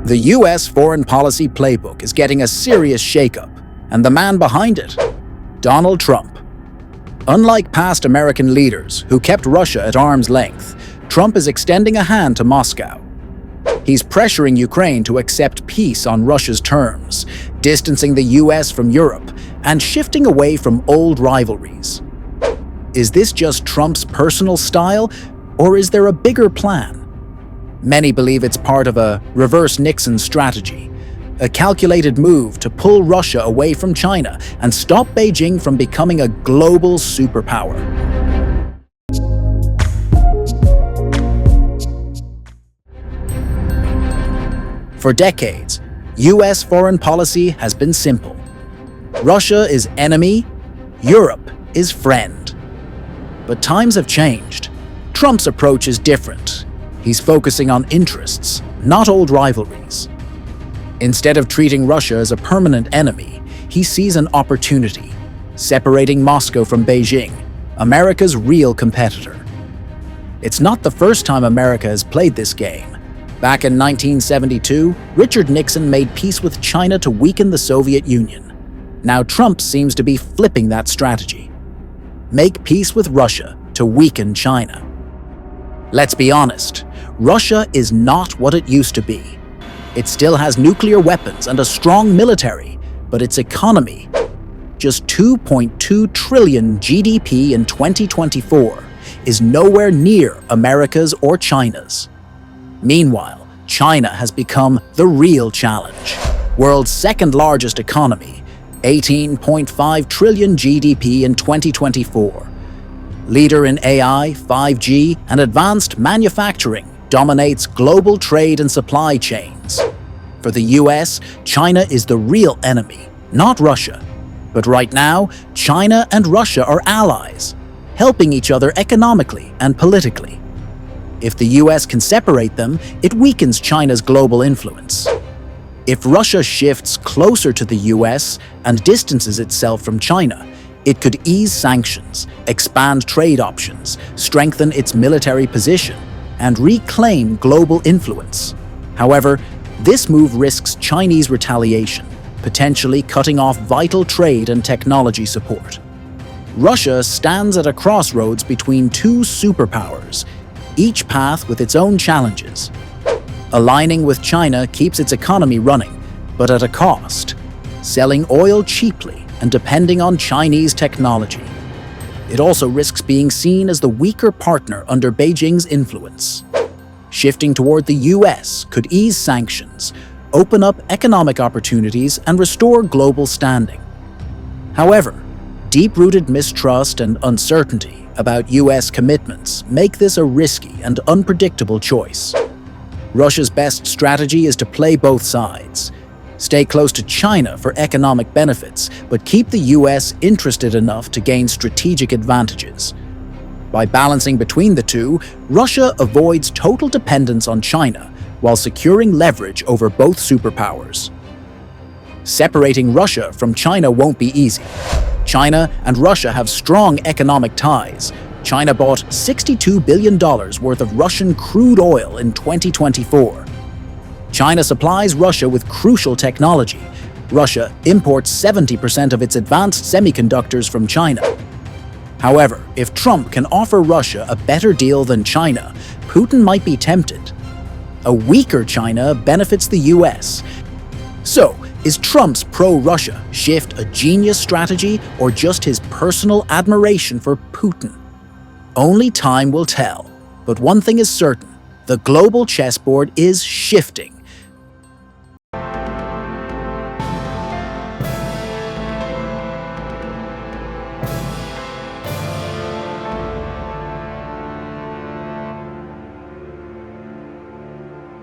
The U.S. foreign policy playbook is getting a serious shakeup, and the man behind it, Donald Trump. Unlike past American leaders who kept Russia at arm's length, Trump is extending a hand to Moscow. He's pressuring Ukraine to accept peace on Russia's terms, distancing the U.S. from Europe, and shifting away from old rivalries. Is this just Trump's personal style, or is there a bigger plan? Many believe it's part of a reverse Nixon strategy, a calculated move to pull Russia away from China and stop Beijing from becoming a global superpower. For decades, U.S. foreign policy has been simple. Russia is enemy, Europe is friend. But times have changed. Trump's approach is different. He's focusing on interests, not old rivalries. Instead of treating Russia as a permanent enemy, he sees an opportunity, separating Moscow from Beijing, America's real competitor. It's not the first time America has played this game. Back in 1972, Richard Nixon made peace with China to weaken the Soviet Union. Now Trump seems to be flipping that strategy. Make peace with Russia to weaken China. Let's be honest, Russia is not what it used to be. It still has nuclear weapons and a strong military, but its economy, just 2.2 trillion GDP in 2024, is nowhere near America's or China's. Meanwhile, China has become the real challenge. World's second largest economy, 18.5 trillion GDP in 2024. Leader in AI, 5G, and advanced manufacturing, dominates global trade and supply chains. For the U.S., China is the real enemy, not Russia. But right now, China and Russia are allies, helping each other economically and politically. If the U.S. can separate them, it weakens China's global influence. If Russia shifts closer to the U.S. and distances itself from China, it could ease sanctions, expand trade options, strengthen its military position, and reclaim global influence. However, this move risks Chinese retaliation, potentially cutting off vital trade and technology support. Russia stands at a crossroads between two superpowers, each path with its own challenges. Aligning with China keeps its economy running, but at a cost, selling oil cheaply and depending on Chinese technology. It also risks being seen as the weaker partner under Beijing's influence. Shifting toward the U.S. could ease sanctions, open up economic opportunities, and restore global standing. However, deep-rooted mistrust and uncertainty about U.S. commitments make this a risky and unpredictable choice. Russia's best strategy is to play both sides. Stay close to China for economic benefits, but keep the U.S. interested enough to gain strategic advantages. By balancing between the two, Russia avoids total dependence on China while securing leverage over both superpowers. Separating Russia from China won't be easy. China and Russia have strong economic ties. China bought $62 billion worth of Russian crude oil in 2024. China supplies Russia with crucial technology. Russia imports 70% of its advanced semiconductors from China. However, if Trump can offer Russia a better deal than China, Putin might be tempted. A weaker China benefits the U.S. So, is Trump's pro-Russia shift a genius strategy or just his personal admiration for Putin? Only time will tell. But one thing is certain, the global chessboard is shifting.